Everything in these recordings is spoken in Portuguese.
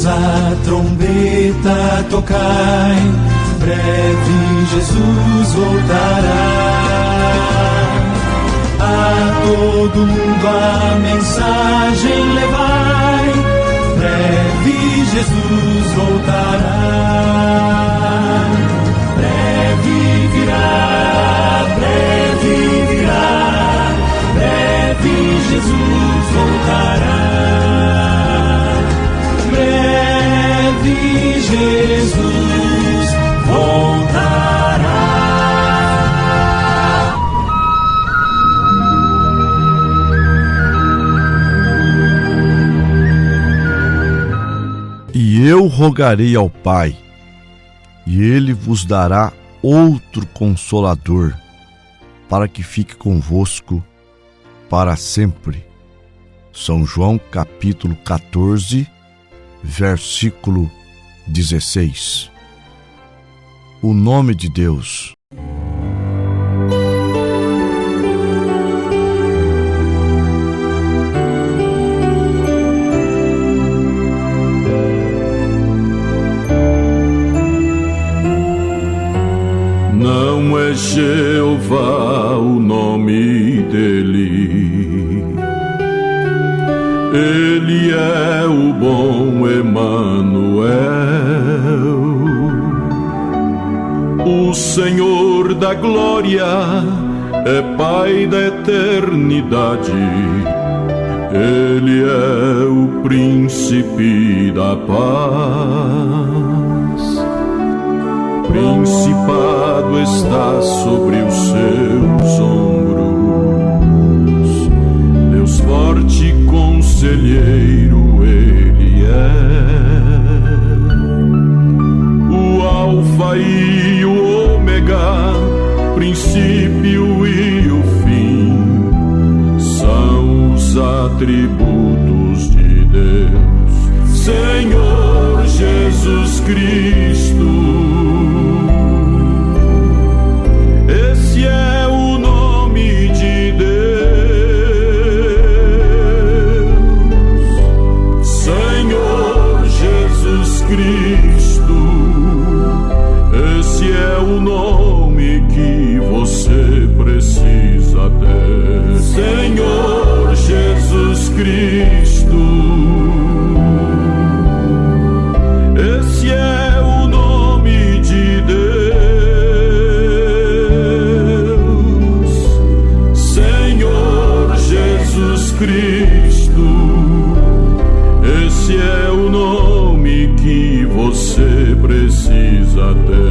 Todos a trombeta tocai, breve Jesus voltará. A todo mundo a mensagem levai, breve Jesus voltará. Breve virá, breve virá, breve Jesus voltará. Breve Jesus voltará. E eu rogarei ao Pai, e Ele vos dará outro Consolador, para que fique convosco para sempre. São João capítulo 14, versículo 16. O nome de Deus. Não é Jeová o nome dele, ele é o bom Emanuel, o Senhor da glória, é Pai da eternidade, ele é o príncipe da paz. Principado está sobre os seus ombros, Deus forte conselheiro ele é, o Alfa e o Ômega, princípio e o fim, são os atributos de Deus. Senhor Jesus Cristo, esse é o nome de Deus. Senhor Jesus Cristo, esse é o nome que você precisa ter. Senhor Jesus Cristo, esse é o nome de Deus. Senhor Jesus Cristo, esse é o nome que você precisa ter.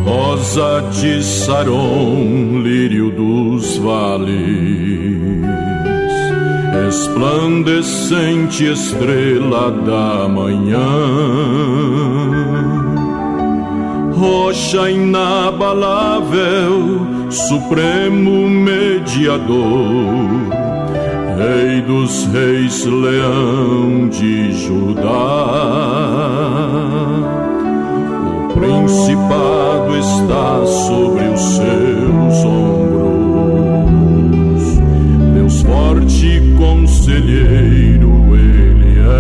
Rosa de Saron, lírio dos vales, resplandecente estrela da manhã, rocha inabalável, supremo mediador, Rei dos reis, leão de Judá. O principado está sobre os seus ombros, Deus forte conselheiro ele é,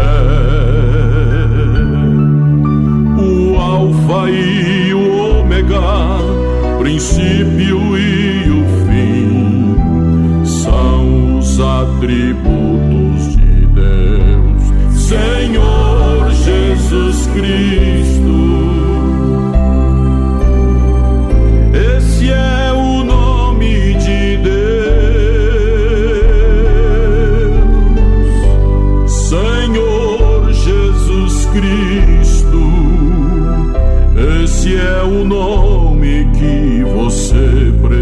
o Alfa e o Ômega, princípio e o fim, são os atributos de Deus. Senhor Jesus Cristo, esse é o nome de Deus. Senhor Jesus Cristo, esse é o nome que você precisa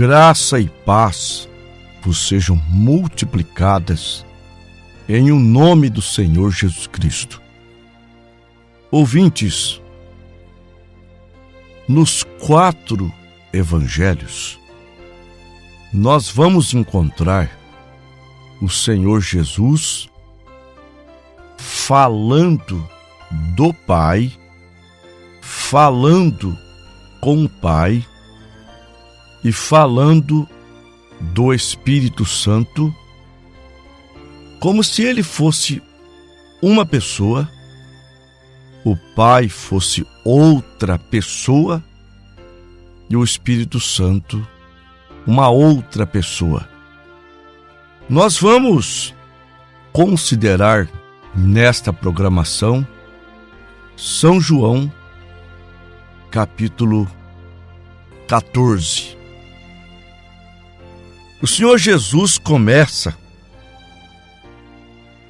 Graça e paz vos sejam multiplicadas em o nome do Senhor Jesus Cristo. Ouvintes, nos 4 evangelhos, nós vamos encontrar o Senhor Jesus falando do Pai, falando com o Pai e falando do Espírito Santo, como se ele fosse uma pessoa, o Pai fosse outra pessoa e o Espírito Santo uma outra pessoa. Nós vamos considerar nesta programação São João, capítulo 14. O Senhor Jesus começa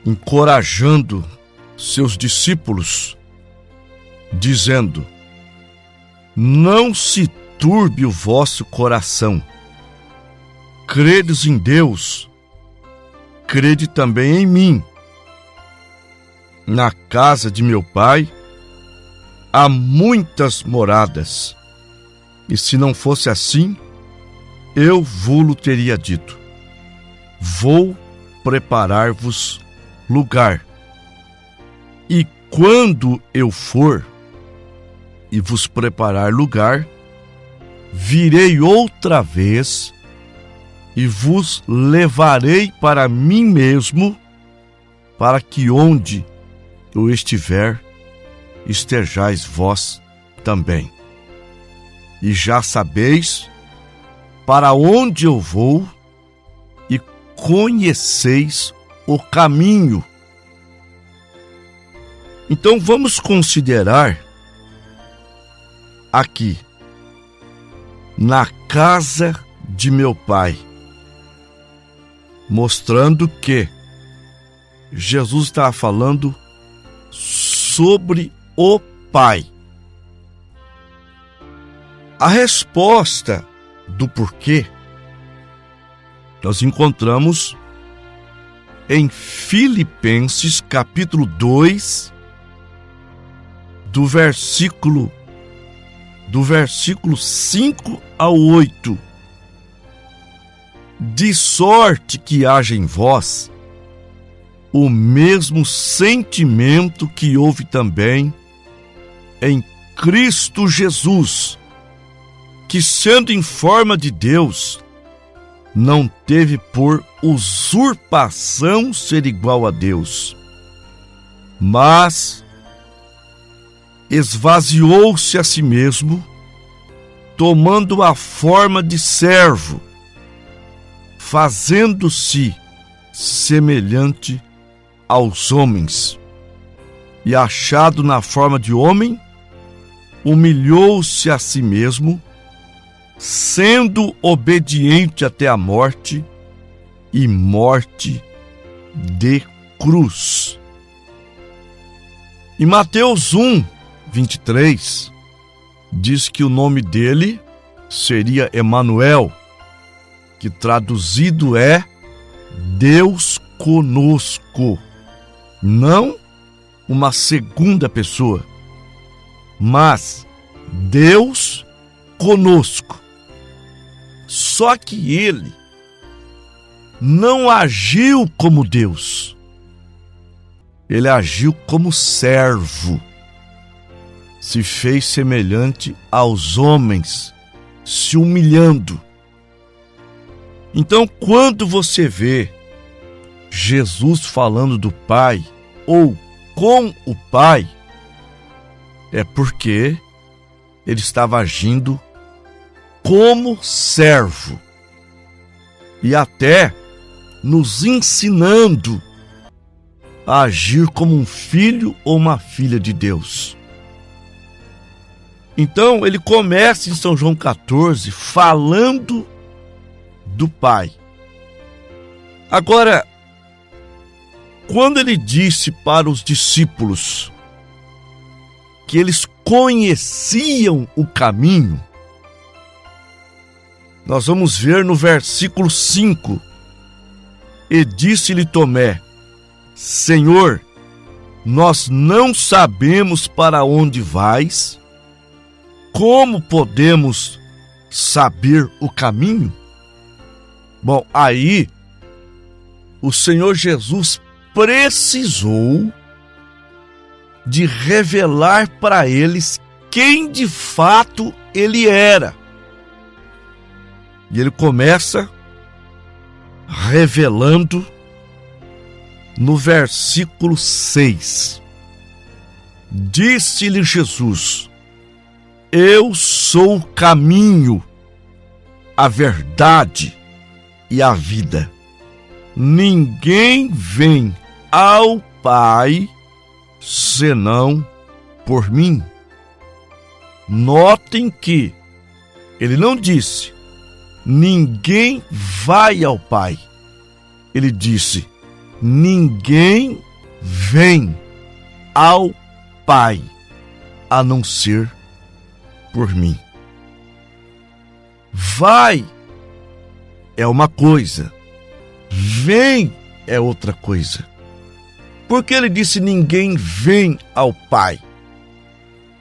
encorajando seus discípulos, dizendo: não se turbe o vosso coração. Credes em Deus, crede também em mim. Na casa de meu Pai há muitas moradas, e se não fosse assim, eu vo-lo teria dito. Vou preparar-vos lugar. E quando eu for e vos preparar lugar, virei outra vez e vos levarei para mim mesmo, para que onde eu estiver, estejais vós também. E já sabeis para onde eu vou e conheceis o caminho. Então vamos considerar aqui, na casa de meu Pai, mostrando que Jesus está falando sobre o Pai. A resposta do porquê nós encontramos em Filipenses capítulo 2, do versículo 5 ao 8. De sorte que haja em vós o mesmo sentimento que houve também em Cristo Jesus, que sendo em forma de Deus, não teve por usurpação ser igual a Deus, mas esvaziou-se a si mesmo, tomando a forma de servo, fazendo-se semelhante aos homens, e achado na forma de homem, humilhou-se a si mesmo, sendo obediente até a morte, e morte de cruz. Em Mateus 1, 23, diz que o nome dele seria Emanuel, que traduzido é Deus conosco. Não uma segunda pessoa, mas Deus conosco. Só que ele não agiu como Deus. Ele agiu como servo. Se fez semelhante aos homens, se humilhando. Então, quando você vê Jesus falando do Pai ou com o Pai, é porque ele estava agindo como servo e até nos ensinando a agir como um filho ou uma filha de Deus. Então ele começa em São João 14 falando do Pai. Agora, quando ele disse para os discípulos que eles conheciam o caminho, Nós vamos ver no versículo 5. E disse-lhe Tomé: Senhor, nós não sabemos para onde vais, como podemos saber o caminho? Bom, aí o Senhor Jesus precisou de revelar para eles quem de fato ele era. E ele começa revelando no versículo 6. Disse-lhe Jesus: Eu sou o caminho, a verdade e a vida. Ninguém vem ao Pai senão por mim. Notem que ele não disse: ninguém vai ao Pai. Ele disse: ninguém vem ao Pai a não ser por mim. Vai é uma coisa, vem é outra coisa. Porque ele disse: ninguém vem ao Pai?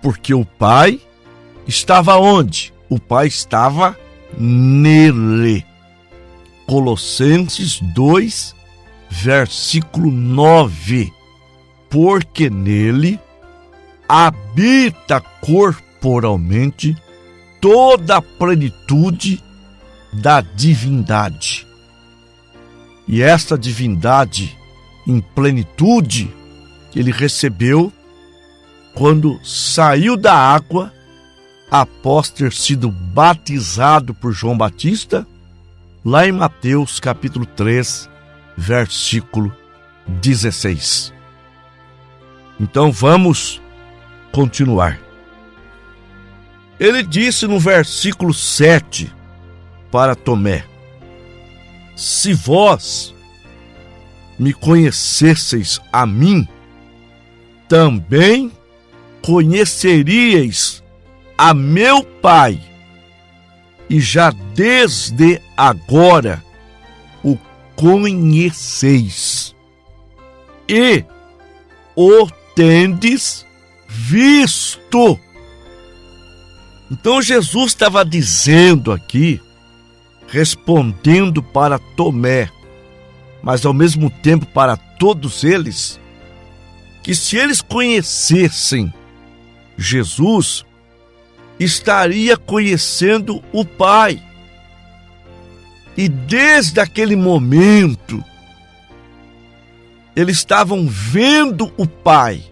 Porque o Pai estava onde? O Pai estava nele. Colossenses 2, versículo 9. Porque nele habita corporalmente toda a plenitude da divindade. E esta divindade em plenitude ele recebeu quando saiu da água após ter sido batizado por João Batista, lá em Mateus capítulo 3, versículo 16. Então vamos continuar. Ele disse no versículo 7 para Tomé: Se vós me conhecesseis a mim, também conheceríeis a meu Pai, e já desde agora o conheceis, e o tendes visto. Então Jesus estava dizendo aqui, respondendo para Tomé, mas ao mesmo tempo para todos eles, que se eles conhecessem Jesus, estaria conhecendo o Pai. E desde aquele momento, eles estavam vendo o Pai.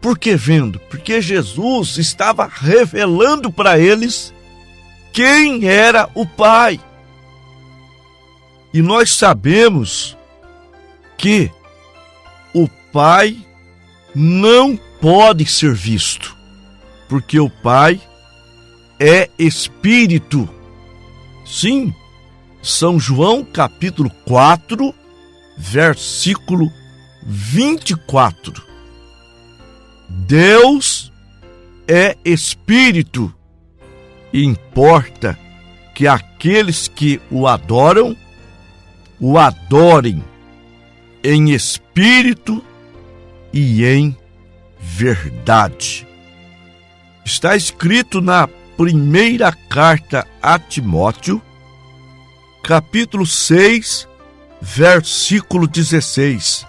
Por que vendo? Porque Jesus estava revelando para eles quem era o Pai. E nós sabemos que o Pai não pode ser visto, porque o Pai é Espírito. Sim, São João capítulo 4, versículo 24. Deus é Espírito, e importa que aqueles que o adorem em espírito e em verdade. Está escrito na primeira carta a Timóteo, capítulo 6, versículo 16.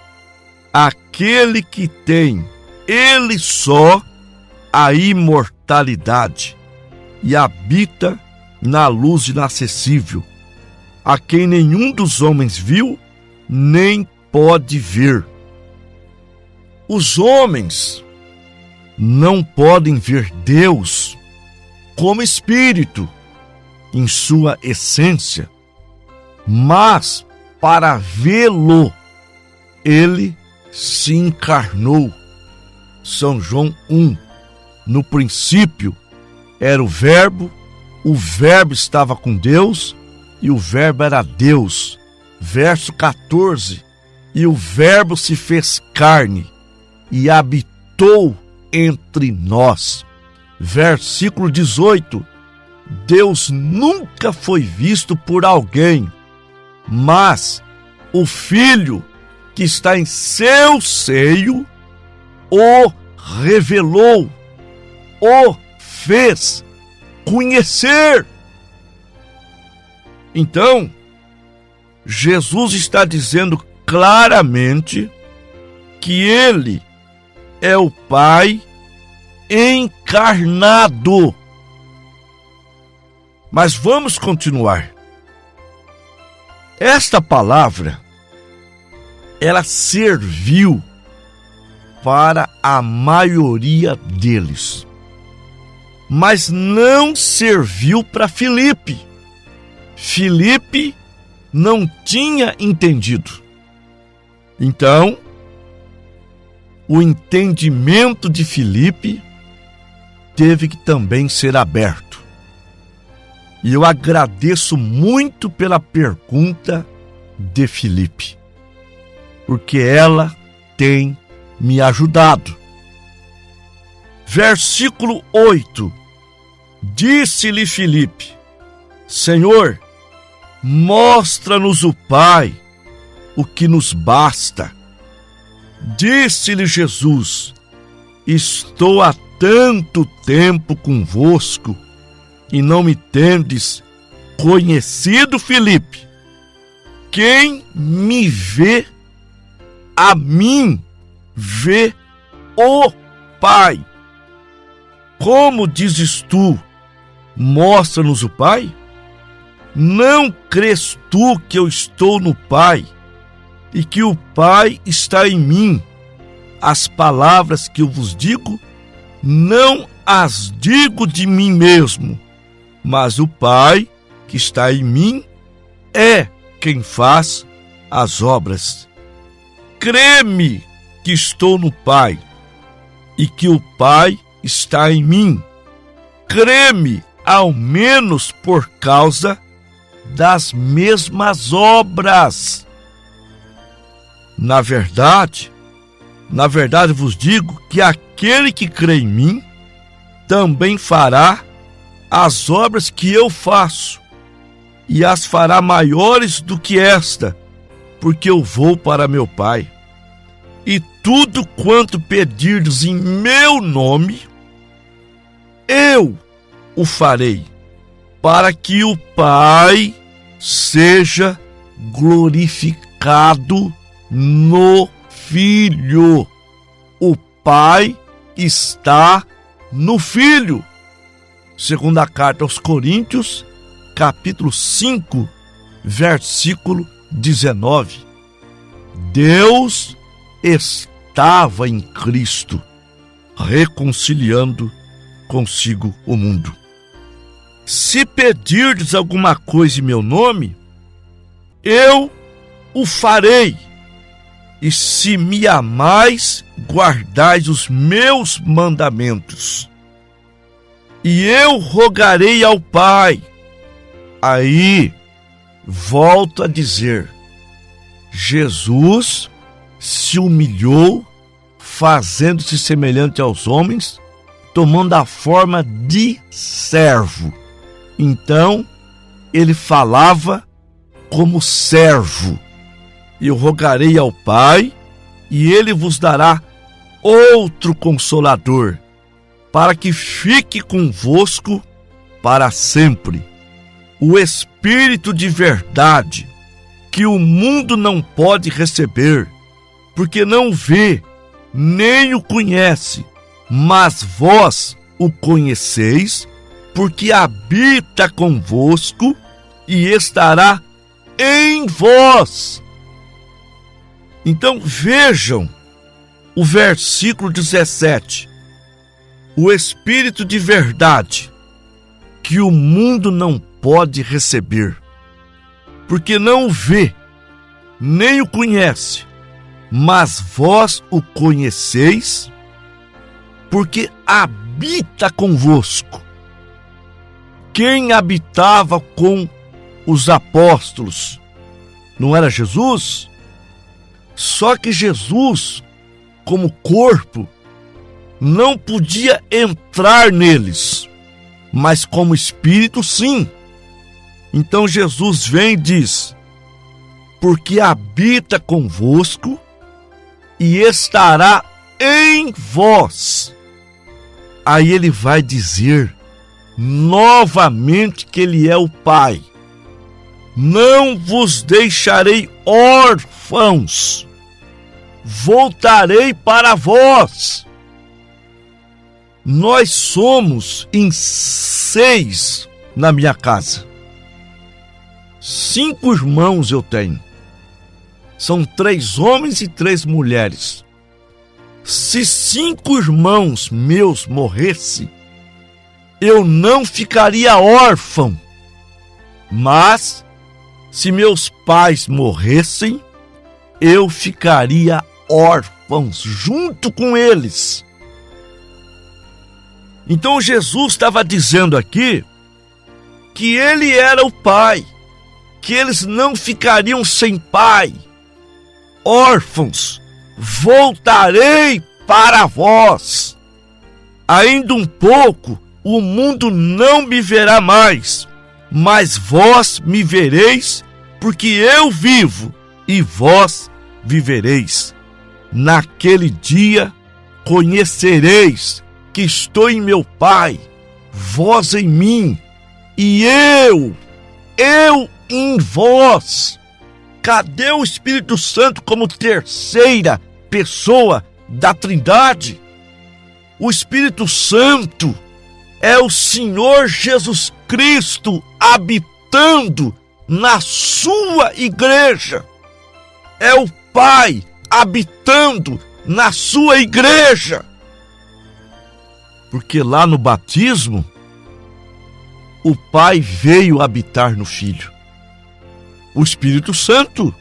Aquele que tem, ele só, a imortalidade, e habita na luz inacessível, a quem nenhum dos homens viu, nem pode ver. Os homens não podem ver Deus como Espírito, em sua essência, mas para vê-lo, ele se encarnou. São João 1. No princípio era o Verbo estava com Deus, e o Verbo era Deus. Verso 14. E o Verbo se fez carne e habitou entre nós. Versículo 18. Deus nunca foi visto por alguém, mas o Filho que está em seu seio o revelou, o fez conhecer. Então, Jesus está dizendo claramente que Ele é o Pai encarnado. Mas vamos continuar. Esta palavra, ela serviu para a maioria deles, mas não serviu para Filipe. Filipe não tinha entendido. Então, o entendimento de Filipe teve que também ser aberto. E eu agradeço muito pela pergunta de Filipe, porque ela tem me ajudado. Versículo 8. Disse-lhe Filipe: Senhor, mostra-nos o Pai, o que nos basta. Disse-lhe Jesus: Estou há tanto tempo convosco e não me tendes conhecido, Filipe. Quem me vê, a mim vê o Pai. Como dizes tu, mostra-nos o Pai? Não crês tu que eu estou no Pai e que o Pai está em mim? As palavras que eu vos digo, não as digo de mim mesmo, mas o Pai que está em mim é quem faz as obras. Crê-me que estou no Pai e que o Pai está em mim. Crê-me, ao menos por causa das mesmas obras. Na verdade vos digo que aquele que crê em mim também fará as obras que eu faço, e as fará maiores do que esta, porque eu vou para meu Pai. E tudo quanto pedirdes em meu nome, eu o farei, para que o Pai seja glorificado no Filho. O Pai está no Filho. Segunda carta aos Coríntios, capítulo 5, versículo 19. Deus estava em Cristo, reconciliando consigo o mundo. Se pedirdes alguma coisa em meu nome, eu o farei. E se me amais, guardais os meus mandamentos. E eu rogarei ao Pai. Aí, volto a dizer, Jesus se humilhou, fazendo-se semelhante aos homens, tomando a forma de servo. Então, ele falava como servo. Eu rogarei ao Pai, e ele vos dará outro Consolador, para que fique convosco para sempre. O Espírito de verdade, que o mundo não pode receber, porque não vê, nem o conhece, mas vós o conheceis, porque habita convosco e estará em vós. Então vejam o versículo 17. O Espírito de verdade, que o mundo não pode receber, porque não o vê, nem o conhece, mas vós o conheceis, porque habita convosco. Quem habitava com os apóstolos? Não era Jesus? Só que Jesus, como corpo, não podia entrar neles. mas como espírito, sim. Então Jesus vem e diz: porque habita convosco e estará em vós. Aí ele vai dizer novamente que ele é o Pai. Não vos deixarei órfãos, voltarei para vós. Nós somos em 6 na minha casa. 5 irmãos eu tenho. São 3 homens e 3 mulheres. Se 5 irmãos meus morressem, eu não ficaria órfão. Mas, se meus pais morressem, eu ficaria órfão junto com eles. Então Jesus estava dizendo aqui que ele era o Pai, que eles não ficariam sem pai, órfãos. Voltarei para vós. Ainda um pouco, o mundo não me verá mais, mas vós me vereis, porque eu vivo e vós vivereis. Naquele dia conhecereis que estou em meu Pai, vós em mim, e eu em vós. Cadê o Espírito Santo como terceira pessoa da Trindade? O Espírito Santo é o Senhor Jesus Cristo habitando na sua igreja. É o Pai habitando na sua igreja. Porque lá no batismo, o Pai veio habitar no Filho. O Espírito Santo.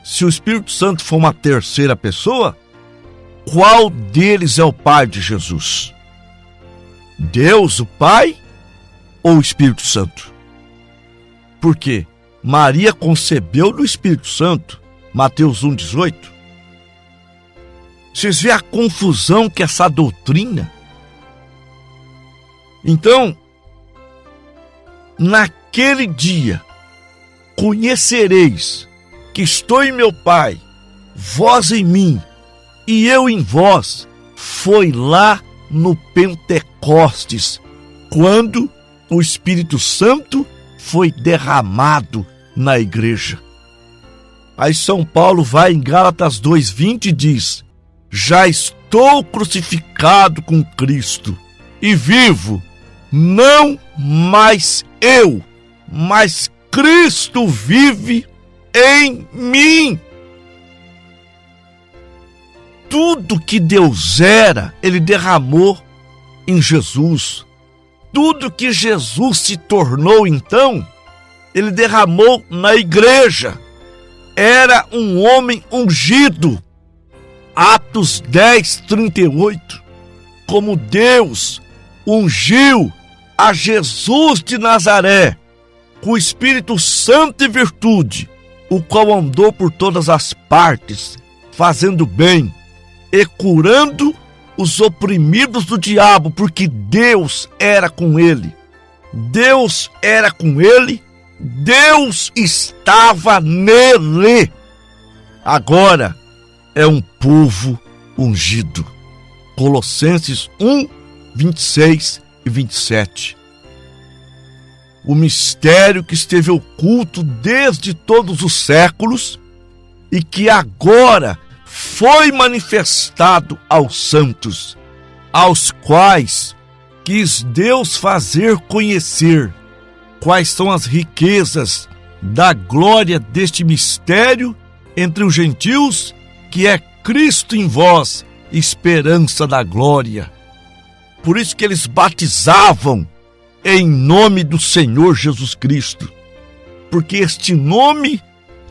Se o Espírito Santo for uma terceira pessoa, qual deles é o Pai de Jesus? Deus, o Pai, ou o Espírito Santo? Por quê? Maria concebeu do Espírito Santo, Mateus 1,18. Vocês veem a confusão que é essa doutrina? Então, naquele dia, conhecereis que estou em meu Pai, vós em mim, e eu em vós. Foi lá no Pentecostes, quando o Espírito Santo foi derramado na igreja. Aí São Paulo vai em Gálatas 2,20 e diz: já estou crucificado com Cristo, e vivo, não mais eu, mas Cristo vive em mim. Tudo que Deus era, Ele derramou em Jesus. Tudo que Jesus se tornou, então, Ele derramou na igreja. Era um homem ungido. Atos 10:38. Como Deus ungiu a Jesus de Nazaré com o Espírito Santo e virtude, o qual andou por todas as partes, fazendo bem e curando os oprimidos do diabo, porque Deus era com ele. Deus era com ele, Deus estava nele. Agora é um povo ungido. Colossenses 1:26 e 27. O mistério que esteve oculto desde todos os séculos e que agora foi manifestado aos santos, aos quais quis Deus fazer conhecer quais são as riquezas da glória deste mistério entre os gentios, que é Cristo em vós, esperança da glória. Por isso que eles batizavam em nome do Senhor Jesus Cristo, porque este nome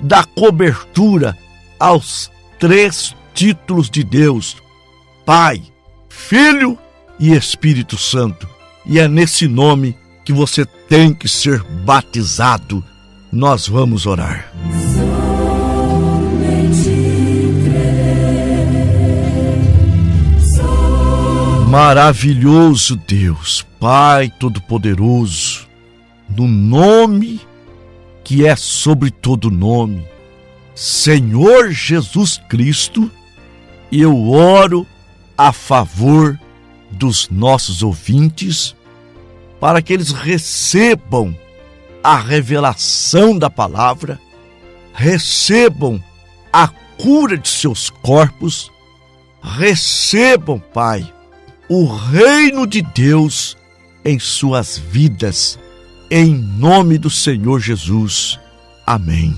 dá cobertura aos 3 títulos de Deus: Pai, Filho e Espírito Santo. E é nesse nome que você tem que ser batizado. Nós vamos orar. Maravilhoso Deus, Pai Todo-Poderoso, no nome que é sobre todo nome, Senhor Jesus Cristo, eu oro a favor dos nossos ouvintes, para que eles recebam a revelação da palavra, recebam a cura de seus corpos, recebam, Pai, o reino de Deus em suas vidas, em nome do Senhor Jesus. Amém.